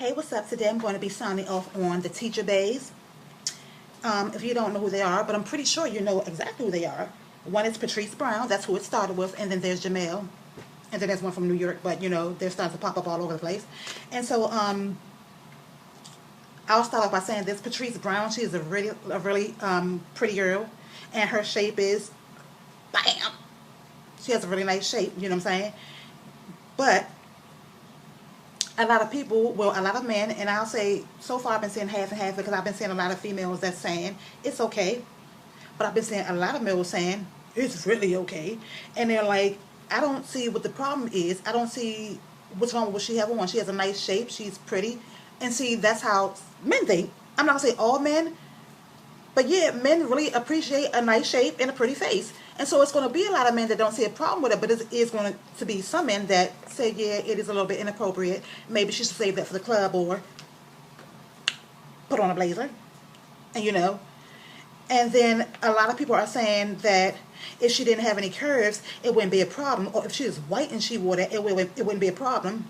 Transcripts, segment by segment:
Hey, what's up? Today I'm going to be signing off on the teacher bays. If you don't know who they are, but I'm pretty sure you know exactly who they are. One is Patrice Brown, that's who it started with, and then there's Jamel, and then there's one from New York, but you know, they're starting to pop up all over the place. And so, I'll start off by saying this. Patrice Brown, she is a really pretty girl, and her shape is, bam! She has a really nice shape, you know what I'm saying? But a lot of people, well, a lot of men, and I'll say so far I've been seeing half and half because I've been seeing a lot of females that's saying it's okay, but I've been seeing a lot of males saying it's really okay, and they're like, I don't see what the problem is. I don't see what's wrong with what she has on. She has a nice shape. She's pretty, and see, that's how men think. I'm not gonna say all men, but yeah, men really appreciate a nice shape and a pretty face. And so it's going to be a lot of men that don't see a problem with it, but it is going to be some men that say, yeah, it is a little bit inappropriate. Maybe she should save that for the club or put on a blazer. And you know. And then a lot of people are saying that if she didn't have any curves, it wouldn't be a problem. Or if she was white and she wore that, it wouldn't be a problem.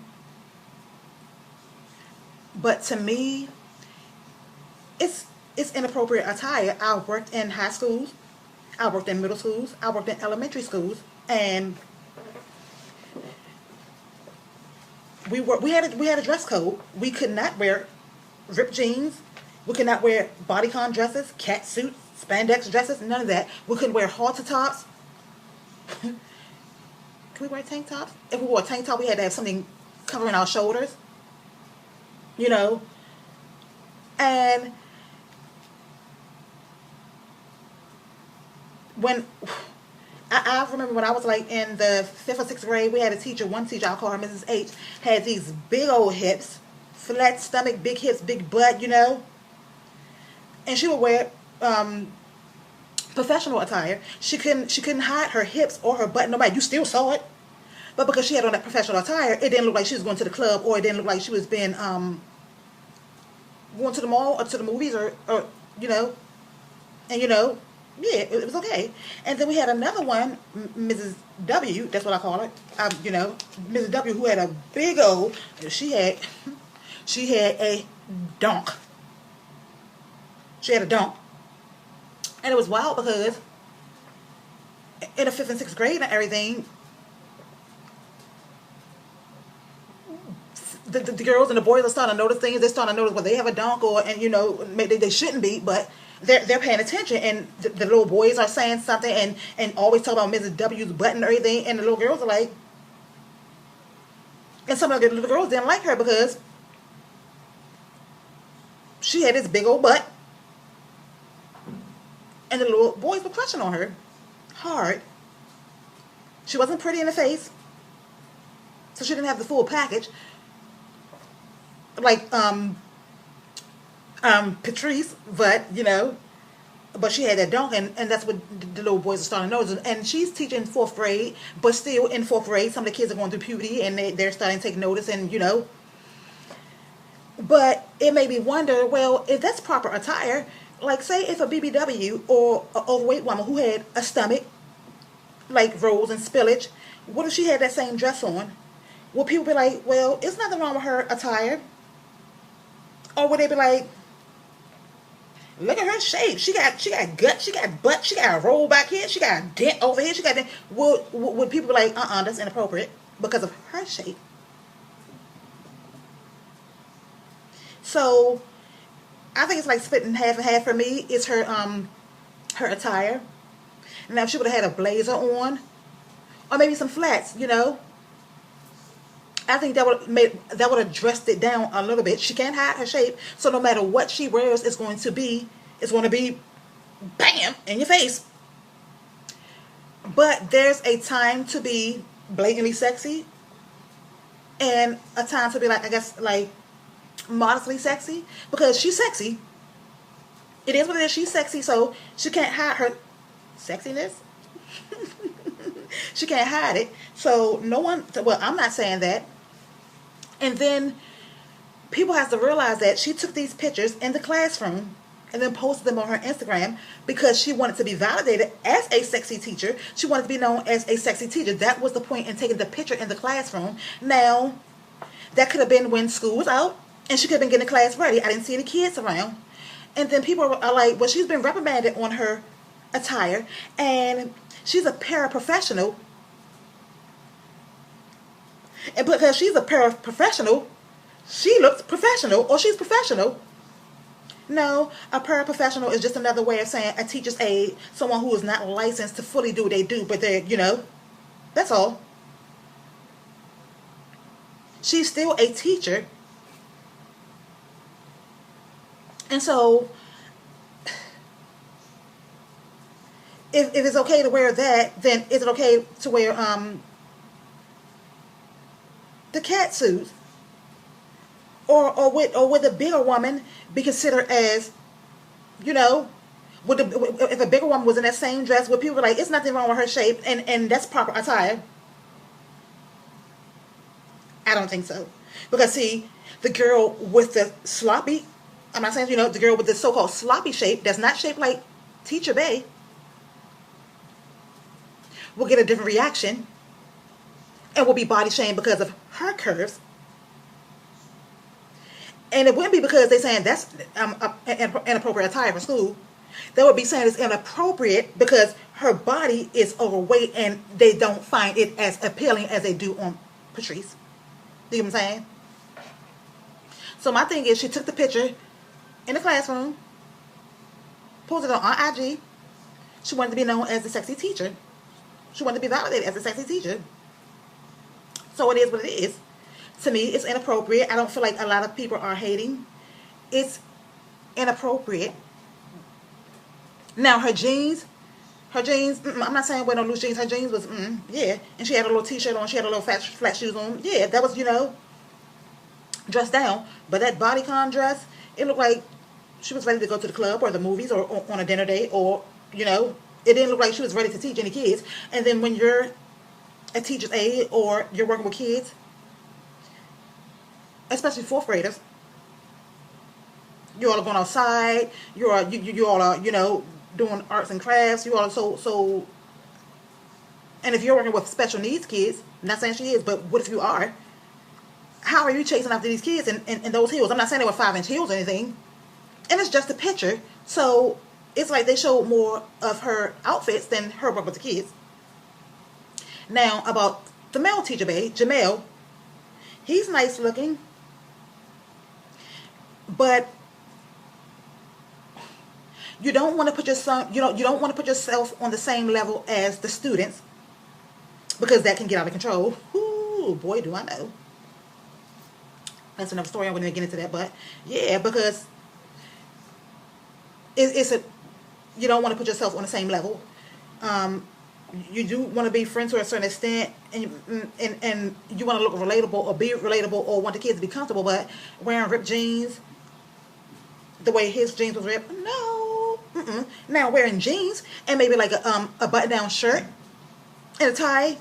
But to me, it's inappropriate attire. I worked in high schools. I worked in middle schools. I worked in elementary schools, and we had a dress code. We could not wear ripped jeans. We could not wear bodycon dresses, cat suits, spandex dresses. None of that. We couldn't wear halter tops. Can we wear tank tops? If we wore a tank top, we had to have something covering our shoulders. You know, and when I remember when I was like in the 5th or 6th grade, we had a teacher, one teacher, I'll call her Mrs. H, had these big old hips, flat stomach, big hips, big butt, you know, and she would wear professional attire. She couldn't hide her hips or her butt. Nobody, you still saw it, but because she had on that professional attire, it didn't look like she was going to the club, or it didn't look like she was being going to the mall or to the movies, or you know, and you know. Yeah, it was okay. And then we had another one, Mrs. W, that's what I call her, you know, Mrs. W, who had a big old, she had a donk. She had a donk. And it was wild because in the 5th and 6th grade and everything, the girls and the boys are starting to notice things. They're starting to notice when they have a donk, or, and you know, maybe they shouldn't be, but they're paying attention, and the little boys are saying something and always talk about Mrs. W's butt and everything, and the little girls are like, and some of the little girls didn't like her because she had this big old butt, and the little boys were crushing on her hard. She wasn't pretty in the face, so she didn't have the full package like Patrice, but you know, but she had that donk, and that's what the little boys are starting to notice. And she's teaching 4th grade, but still in 4th grade, some of the kids are going through puberty, and they're starting to take notice, and you know. But it made me wonder, well, if that's proper attire, like say if a BBW or an overweight woman who had a stomach like rolls and spillage, what if she had that same dress on? Would people be like, well, there's nothing wrong with her attire? Or would they be like, look at her shape. She got gut. She got butt. She got a roll back here. She got a dent over here. She got that. Would people be like, that's inappropriate because of her shape? So I think it's like splitting half and half for me. Is her her attire. Now if she would have had a blazer on, or maybe some flats, you know, I think that would have dressed it down a little bit. She can't hide her shape, so no matter what she wears, it's going to be bam in your face. But there's a time to be blatantly sexy, and a time to be like, I guess, like modestly sexy, because she's sexy. It is what it is. She's sexy, so she can't hide her sexiness. She can't hide it. So no one, well, I'm not saying that. And then people have to realize that she took these pictures in the classroom and then posted them on her Instagram because she wanted to be validated as a sexy teacher. She wanted to be known as a sexy teacher. That was the point in taking the picture in the classroom. Now, that could have been when school was out And she could have been getting the class ready. I didn't see any kids around. And then people are like, well, she's been reprimanded on her attire, and she's a paraprofessional. And because she's a paraprofessional, she looks professional, or she's professional. No, a paraprofessional is just another way of saying a teacher's aide, someone who is not licensed to fully do what they do, but they're, that's all. She's still a teacher. And so, if it's okay to wear that, then is it okay to wear the cat suit? Or would a bigger woman be considered as, if a bigger woman was in that same dress, would people be like, it's nothing wrong with her shape, and that's proper attire? I don't think so. Because see, the girl with the sloppy, I'm not saying, the girl with the so-called sloppy shape that's not shaped like Teacher Bay will get a different reaction and will be body shamed because of her curves. And it wouldn't be because they're saying that's inappropriate attire for school. They would be saying it's inappropriate because her body is overweight and they don't find it as appealing as they do on Patrice. You know what I'm saying? So my thing is, she took the picture in the classroom, posted it on IG. She wanted to be known as the sexy teacher. She wanted to be validated as a sexy teacher. So it is what it is. To me, it's inappropriate. I don't feel like a lot of people are hating. It's inappropriate. Now, her jeans, I'm not saying wear no loose jeans. Her jeans was, yeah. And she had a little t-shirt on. She had a little flat shoes on. Yeah, that was, dressed down. But that bodycon dress, it looked like she was ready to go to the club or the movies or on a dinner date, or, it didn't look like she was ready to teach any kids. And then when you're a teacher's aide or you're working with kids, especially fourth graders, you all are going outside, you all are, doing arts and crafts, you all are so, and if you're working with special needs kids, I'm not saying she is, but what if you are? How are you chasing after these kids in those heels? I'm not saying they were 5-inch heels or anything, and it's just a picture, so it's like they showed more of her outfits than her work with the kids. Now, about the male teacher, babe, Jamel, he's nice looking, but you don't want to put yourself, you don't want to put yourself on the same level as the students, because that can get out of control. Ooh, boy, do I know. That's another story. I wouldn't even get into that, but yeah, because you don't want to put yourself on the same level. You do want to be friends to a certain extent, and you want to look relatable or be relatable or want the kids to be comfortable, but wearing ripped jeans the way his jeans was ripped, no. Now wearing jeans and maybe like a button-down shirt and a tie,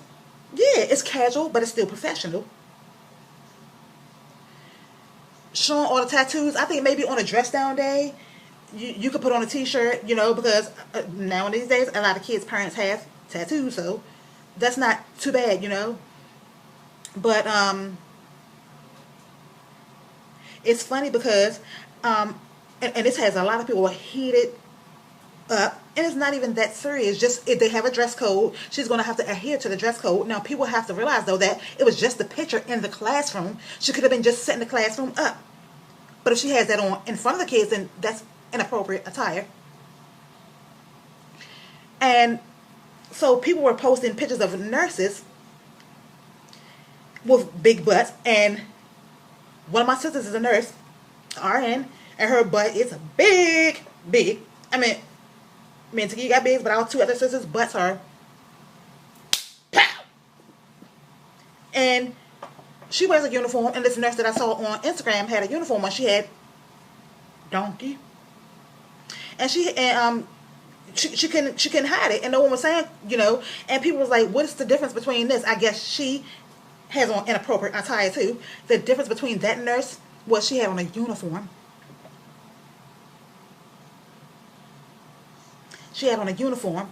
yeah, it's casual, but it's still professional. Showing all the tattoos, I think maybe on a dress-down day, you could put on a t-shirt, because now in these days, a lot of kids' parents have tattoos, so that's not too bad, But it's funny because and this has a lot of people heated up, and it's not even that serious. Just if they have a dress code, she's going to have to adhere to the dress code. Now, people have to realize, though, that it was just a picture in the classroom. She could have been just setting the classroom up. But if she has that on in front of the kids, then that's inappropriate attire. And so people were posting pictures of nurses with big butts, and one of my sisters is a nurse, RN, and her butt is big. I mean, Taki got big, but our two other sisters' butts are pow. And she wears a uniform, and this nurse that I saw on Instagram had a uniform on. She had donkey, and she couldn't hide it, and no one was saying, and people was like, what's the difference between this? I guess she has on inappropriate attire too. The difference between that nurse was she had on a uniform. She had on a uniform.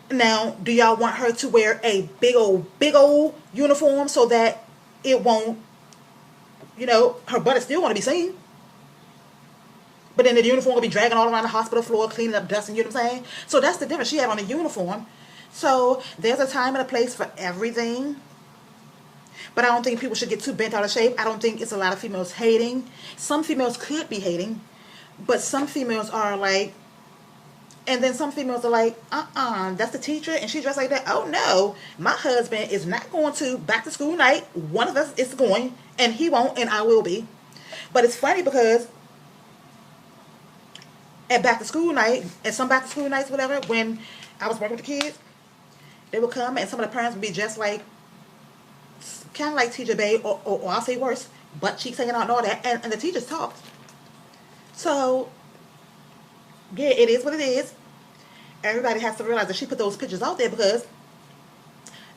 Now, do y'all want her to wear a big old uniform so that it won't you know, her butt is still going to be seen. But then the uniform will be dragging all around the hospital floor, cleaning up dust, and you know what I'm saying? So that's the difference. She had on a uniform. So there's a time and a place for everything. But I don't think people should get too bent out of shape. I don't think it's a lot of females hating. Some females could be hating. But some females are like, and then some females are like, that's the teacher and she dressed like that. Oh no, my husband is not going to back to school night. One of us is going and he won't and I will be. But it's funny because at back to school night, at some back to school nights, whatever, when I was working with the kids, they would come and some of the parents would be just like, kind of like TJ Bay, or I'll say worse, butt cheeks hanging out and all that, and the teachers talked. So, yeah, it is what it is. Everybody has to realize that she put those pictures out there because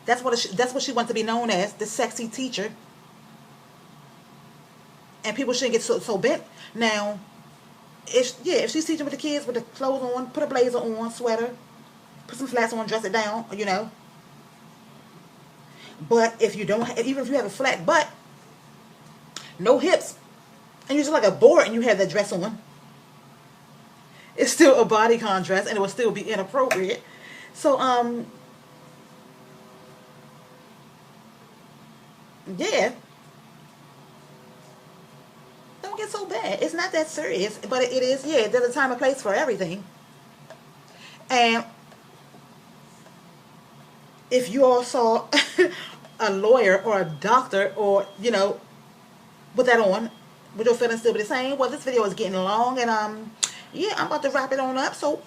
that's what she wants to be known as, the sexy teacher. And people shouldn't get so bent. Now, if she's teaching with the kids with the clothes on, put a blazer on, sweater, put some flats on, dress it down, you know. But if you don't, even if you have a flat butt, no hips, and you're just like a board and you have that dress on, it's still a bodycon dress and it will still be inappropriate. So, yeah. Don't get so bad. It's not that serious, but it is, yeah, there's a time and place for everything. And if you all saw a lawyer or a doctor or, you know, with that on, would your feelings still be the same? Well, this video is getting long and, yeah, I'm about to wrap it on up. So